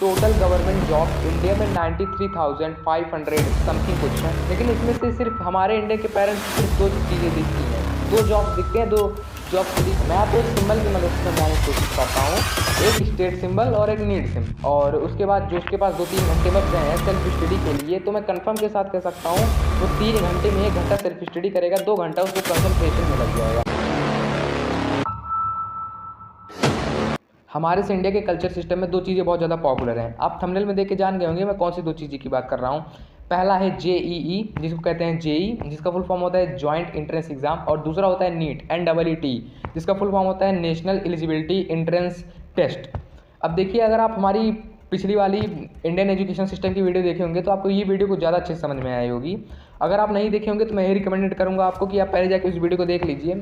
Total government job India में 93,500 something कुछ है, लेकिन इसमें से सिर्फ हमारे इंडिया के पेरेंट्स को सिर्फ दो चीज़ें दिखती हैं, दो जॉब्स दिखते हैं, दो जॉब्स के लिए मैं आपको एक सिंबल की मदद से समझाने की कोशिश करता हूँ। एक स्टेट सिंबल और एक नीड सिंबल, और उसके बाद जो उसके पास 2-3 घंटे बच रहे हैं सेल्फ स्टडी के लिए, तो मैं कंफर्म के साथ कह सकता हूँ वो 3 घंटे में 1 घंटा सेल्फ स्टडी करेगा, 2 घंटा उसको कंसंट्रेशन में लग जाएगा। हमारे से इंडिया के कल्चर सिस्टम में दो चीज़ें बहुत ज़्यादा पॉपुलर हैं। आप थंबनेल में देख के जान गए होंगे मैं कौन सी दो चीज़ें की बात कर रहा हूँ। पहला है JEE, जिसको कहते हैं जेई, जिसका फुल फॉर्म होता है जॉइंट एंट्रेंस एग्जाम, और दूसरा होता है नीट NEET, जिसका फुल फॉर्म होता है नेशनल एलिजिबिलिटी एंट्रेंस टेस्ट। अब देखिए, अगर आप हमारी पिछली वाली इंडियन एजुकेशन सिस्टम की वीडियो देखे होंगे तो आपको ये वीडियो कुछ ज़्यादा अच्छे से समझ में आई होगी। अगर आप नहीं देखे होंगे तो मैं यही रिकमेंडेड करूँगा आपको कि आप पहले जाकर उस वीडियो को देख लीजिए।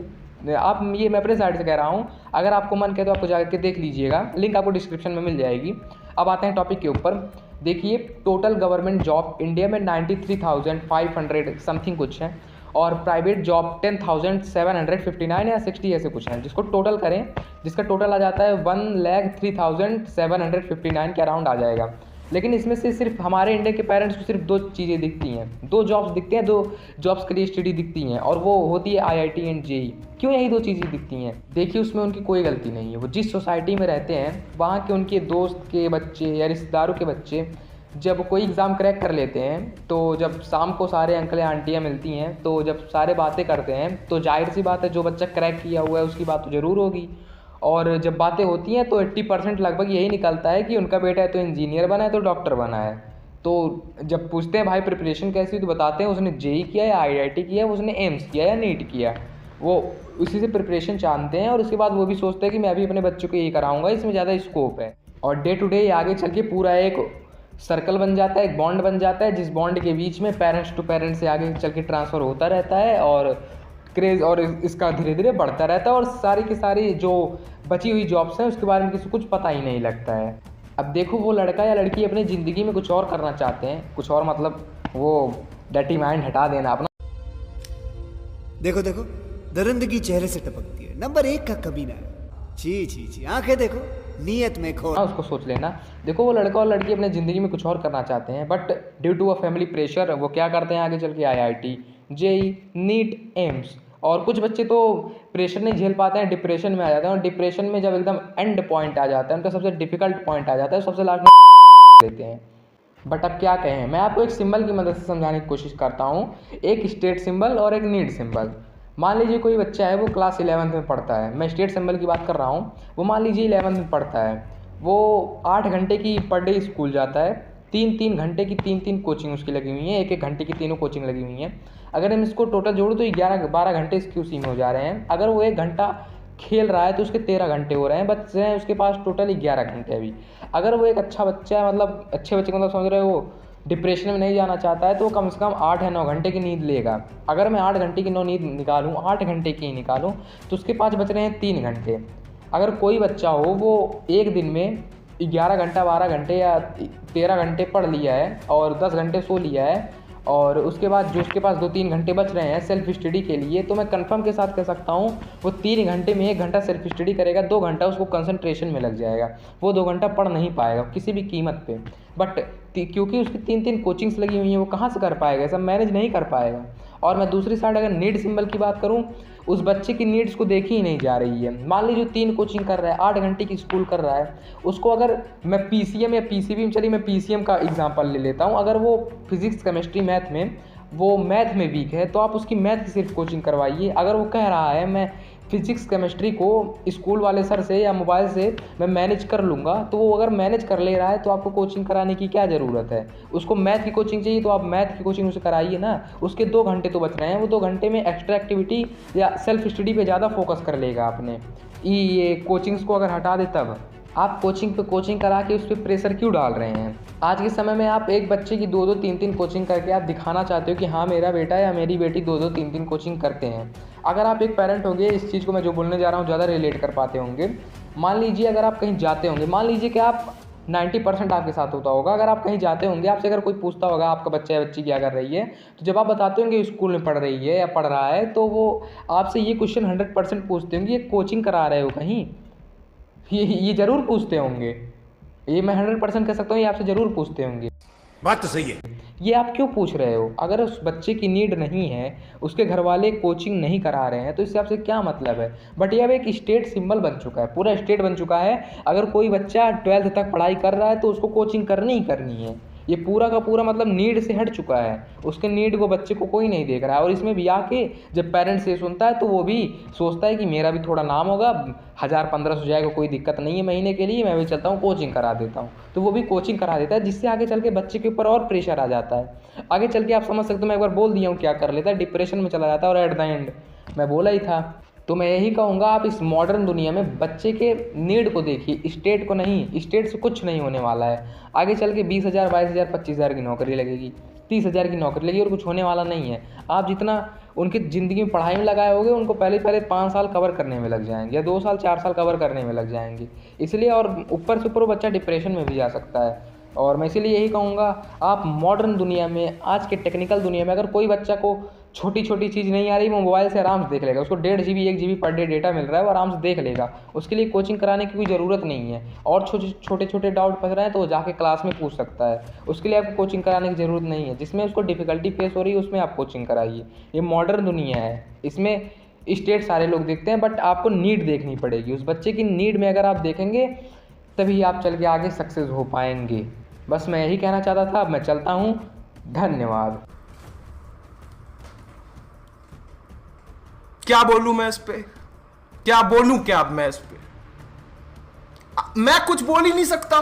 आप ये मैं अपने साइड से कह रहा हूँ, अगर आपको मन करे तो आपको जाकर देख लीजिएगा, लिंक आपको डिस्क्रिप्शन में मिल जाएगी। अब आते हैं टॉपिक के ऊपर। देखिए, टोटल गवर्नमेंट जॉब इंडिया में 93,500 समथिंग कुछ है, और प्राइवेट जॉब 10,759 या 60 ऐसे कुछ हैं, जिसको टोटल करें, जिसका टोटल आ जाता है 1,03,759 के अराउंड आ जाएगा। लेकिन इसमें से सिर्फ हमारे इंडिया के पेरेंट्स को सिर्फ दो चीज़ें दिखती हैं, दो जॉब्स दिखते हैं, दो जॉब्स के लिए स्टडी दिखती हैं, और वो होती है IIT एंड JEE। क्यों यही दो चीज़ें दिखती हैं? देखिए, उसमें उनकी कोई गलती नहीं है। वो जिस सोसाइटी में रहते हैं वहाँ के उनके दोस्त के बच्चे या रिश्तेदारों के बच्चे जब कोई एग्ज़ाम क्रैक कर लेते हैं, तो जब शाम को सारे अंकल या आंटियाँ मिलती हैं, तो जब सारे बातें करते हैं, तो जाहिर सी बात है जो बच्चा क्रैक किया हुआ है उसकी बात तो ज़रूर होगी। और जब बातें होती हैं तो 80% लगभग यही निकलता है कि उनका बेटा है तो इंजीनियर बना है, तो डॉक्टर बना है। तो जब पूछते हैं भाई प्रिपरेशन कैसी, तो बताते हैं उसने JEE किया या IIT किया, उसने एम्स किया या नीट किया। वो उसी से प्रिपरेशन जानते हैं, और उसके बाद वो भी सोचते हैं कि मैं भी अपने बच्चों को यही कराऊंगा, इसमें ज़्यादा स्कोप है। और डे टू डे आगे चल के पूरा एक सर्कल बन जाता है, एक बॉन्ड बन जाता है, जिस बॉन्ड के बीच में पेरेंट्स टू पेरेंट्स से आगे चल के ट्रांसफ़र होता रहता है, और क्रेज़ और इसका धीरे धीरे बढ़ता रहता है, और सारी की सारी जो बची हुई जॉब्स हैं उसके बारे में किसी को कुछ पता ही नहीं लगता है। अब देखो, वो लड़का या लड़की अपनी ज़िंदगी में कुछ और करना चाहते हैं, कुछ और मतलब वो डर्टी माइंड हटा देना अपना। देखो देखो, दरिंदगी चेहरे से टपकती है, नंबर 1 का कमीना है। जी जी जी, आंखें देखो, नीयत में खो। उसको सोच लेना। देखो, वो लड़का और लड़की अपने ज़िंदगी में कुछ और करना चाहते हैं, but due to a family pressure वो क्या करते हैं आगे चल के IIT, JEE, नीट, एम्स। और कुछ बच्चे तो प्रेशर नहीं झेल पाते हैं, डिप्रेशन में आ जाते हैं, और डिप्रेशन में जब एकदम एंड पॉइंट आ जाता है, उनका सबसे डिफिकल्ट पॉइंट आ जाता है, सबसे लास्ट में लेते हैं। बट अब क्या कहें, मैं आपको एक सिंबल की मदद से समझाने की कोशिश करता हूँ, एक स्टेट सिंबल और एक नीड सिंबल। मान लीजिए कोई बच्चा है, वो क्लास 11th में पढ़ता है, मैं स्टेट सिंबल की बात कर रहा हूँ। वो मान लीजिए 11th में पढ़ता है, वो 8 घंटे की पर डे स्कूल जाता है, 3-3 घंटे की 3-3 कोचिंग उसकी लगी हुई है, 1-1 घंटे की तीनों कोचिंग लगी हुई हैं। अगर हम इसको टोटल जोड़ो तो 11-12 घंटे इसकी उसी में हो जा रहे हैं। अगर वो 1 घंटा खेल रहा है तो उसके 13 घंटे हो रहे हैं, बच रहे हैं उसके पास टोटल 11 घंटे अभी। अगर वो एक अच्छा बच्चा है, मतलब अच्छे बच्चे मतलब समझ रहे हो, डिप्रेशन में नहीं जाना चाहता है, तो वो कम से कम 8 या 9 घंटे की नींद लेगा। अगर मैं 8 घंटे की नींद निकालूँ, 8 घंटे की निकालूँ, तो उसके पास बच रहे हैं 3 घंटे। अगर कोई बच्चा हो वो एक दिन में 11 घंटा, 12 घंटे या 13 घंटे पढ़ लिया है और 10 घंटे सो लिया है, और उसके बाद जो उसके पास 2-3 घंटे बच रहे हैं सेल्फ स्टडी के लिए, तो मैं कंफर्म के साथ कह सकता हूँ वो 3 घंटे में 1 घंटा सेल्फ स्टडी करेगा, 2 घंटा उसको कंसंट्रेशन में लग जाएगा। वो 2 घंटा पढ़ नहीं पाएगा किसी भी कीमत पे, बट क्योंकि उसकी 3-3 कोचिंग्स लगी हुई हैं, वो कहाँ से कर पाएगा, सब मैनेज नहीं कर पाएगा। और मैं दूसरी साइड अगर नीड सिंबल की बात करूँ, उस बच्चे की नीड्स को देखी ही नहीं जा रही है। मान लीजिए 3 कोचिंग कर रहा है, 8 घंटे की स्कूल कर रहा है, उसको अगर मैं PCM या PCB में, चलिए मैं PCM का एग्जांपल ले लेता हूँ, अगर वो फिजिक्स, केमिस्ट्री, मैथ में, वो मैथ में वीक है, तो आप उसकी मैथ की सिर्फ कोचिंग करवाइए। अगर वो कह रहा है मैं फिजिक्स केमिस्ट्री को स्कूल वाले सर से या मोबाइल से मैं मैनेज कर लूँगा, तो वो अगर मैनेज कर ले रहा है तो आपको कोचिंग कराने की क्या ज़रूरत है। उसको मैथ की कोचिंग चाहिए तो आप मैथ की कोचिंग उसे कराइए ना। उसके 2 घंटे तो बच रहे हैं, वो 2 घंटे में एक्स्ट्रा एक्टिविटी या सेल्फ स्टडी पे ज़्यादा फोकस कर लेगा अपने। ये कोचिंग्स को अगर हटा दे, तब आप कोचिंग पे कोचिंग करा के उस पर प्रेशर क्यों डाल रहे हैं। आज के समय में आप एक बच्चे की 2-2, 3-3 कोचिंग करके आप दिखाना चाहते हो कि हाँ मेरा बेटा या मेरी बेटी 2-2, 3-3 कोचिंग करते हैं। अगर आप एक पेरेंट होंगे, इस चीज़ को मैं जो बोलने जा रहा हूँ ज़्यादा रिलेट कर पाते होंगे। मान लीजिए अगर आप कहीं जाते होंगे, मान लीजिए कि आप 90% आपके साथ होता होगा, अगर आप कहीं जाते होंगे, आपसे अगर कोई पूछता होगा आपका बच्चा या बच्ची क्या कर रही है, तो जब आप बताते होंगे स्कूल में पढ़ रही है या पढ़ रहा है, तो वो आपसे ये क्वेश्चन 100% पूछते होंगे, ये कोचिंग करा रहे हो कहीं, ये ज़रूर पूछते होंगे। ये मैं 100% कह सकता हूँ, ये आपसे ज़रूर पूछते होंगे। बात तो सही है। ये आप क्यों पूछ रहे हो? अगर उस बच्चे की नीड नहीं है, उसके घर वाले कोचिंग नहीं करा रहे हैं, तो इससे आपसे क्या मतलब है? बट ये अब एक स्टेट सिंबल बन चुका है, पूरा स्टेट बन चुका है। अगर कोई बच्चा 12th तक पढ़ाई कर रहा है तो उसको कोचिंग करनी ही करनी है। ये पूरा का पूरा मतलब नीड से हट चुका है। उसके नीड को बच्चे को कोई नहीं देख रहा है। और इसमें भी आके जब पेरेंट्स ये सुनता है तो वो भी सोचता है कि मेरा भी थोड़ा नाम होगा, 1000-1500 जाएगा, कोई दिक्कत नहीं है महीने के लिए, मैं भी चलता हूँ कोचिंग करा देता हूँ। तो वो भी कोचिंग करा देता है, जिससे आगे चल के बच्चे के ऊपर और प्रेशर आ जाता है। आगे चल के आप समझ सकते हो, मैं एक बार बोल दिया हूँ क्या कर लेता है, डिप्रेशन में चला जाता है। और एट द एंड मैं बोला ही था। तो मैं यही कहूँगा, आप इस मॉडर्न दुनिया में बच्चे के नीड को देखिए, स्टेट को नहीं। स्टेट से कुछ नहीं होने वाला है। आगे चल के 20,000, 22,000, 25,000 की नौकरी लगेगी, 30,000 की नौकरी लगेगी, और कुछ होने वाला नहीं है। आप जितना उनकी ज़िंदगी में पढ़ाई में लगाए होगे, उनको पहले 5 साल कवर करने में लग जाएंगे, या 2 साल 4 साल कवर करने में लग जाएंगे। इसलिए और ऊपर से ऊपर वो बच्चा डिप्रेशन में भी जा सकता है। और मैं इसीलिए यही कहूँगा, आप मॉडर्न दुनिया में, आज के टेक्निकल दुनिया में, अगर कोई बच्चा को छोटी छोटी चीज़ नहीं आ रही, वो मोबाइल से आराम से देख लेगा। उसको 1.5 GB 1 GB per day data मिल रहा है, वो आराम से देख लेगा। उसके लिए कोचिंग कराने की कोई ज़रूरत नहीं है। और छोटे छोटे डाउट फंस रहे हैं तो वो जाके क्लास में पूछ सकता है। उसके लिए आपको कोचिंग कराने की ज़रूरत नहीं है। जिसमें उसको डिफ़िकल्टी फेस हो रही है, उसमें आप कोचिंग कराइए। ये मॉडर्न दुनिया है, इसमें स्टेट सारे लोग देखते हैं, बट आपको नीड देखनी पड़ेगी। उस बच्चे की नीड में अगर आप देखेंगे, तभी आप चल के आगे सक्सेस हो पाएंगे। बस मैं यही कहना चाहता था। अब मैं चलता हूँ, धन्यवाद। क्या बोलूं मैं इस पे? क्या बोलूं क्या अब मैं इस पे? मैं कुछ बोल ही नहीं सकता।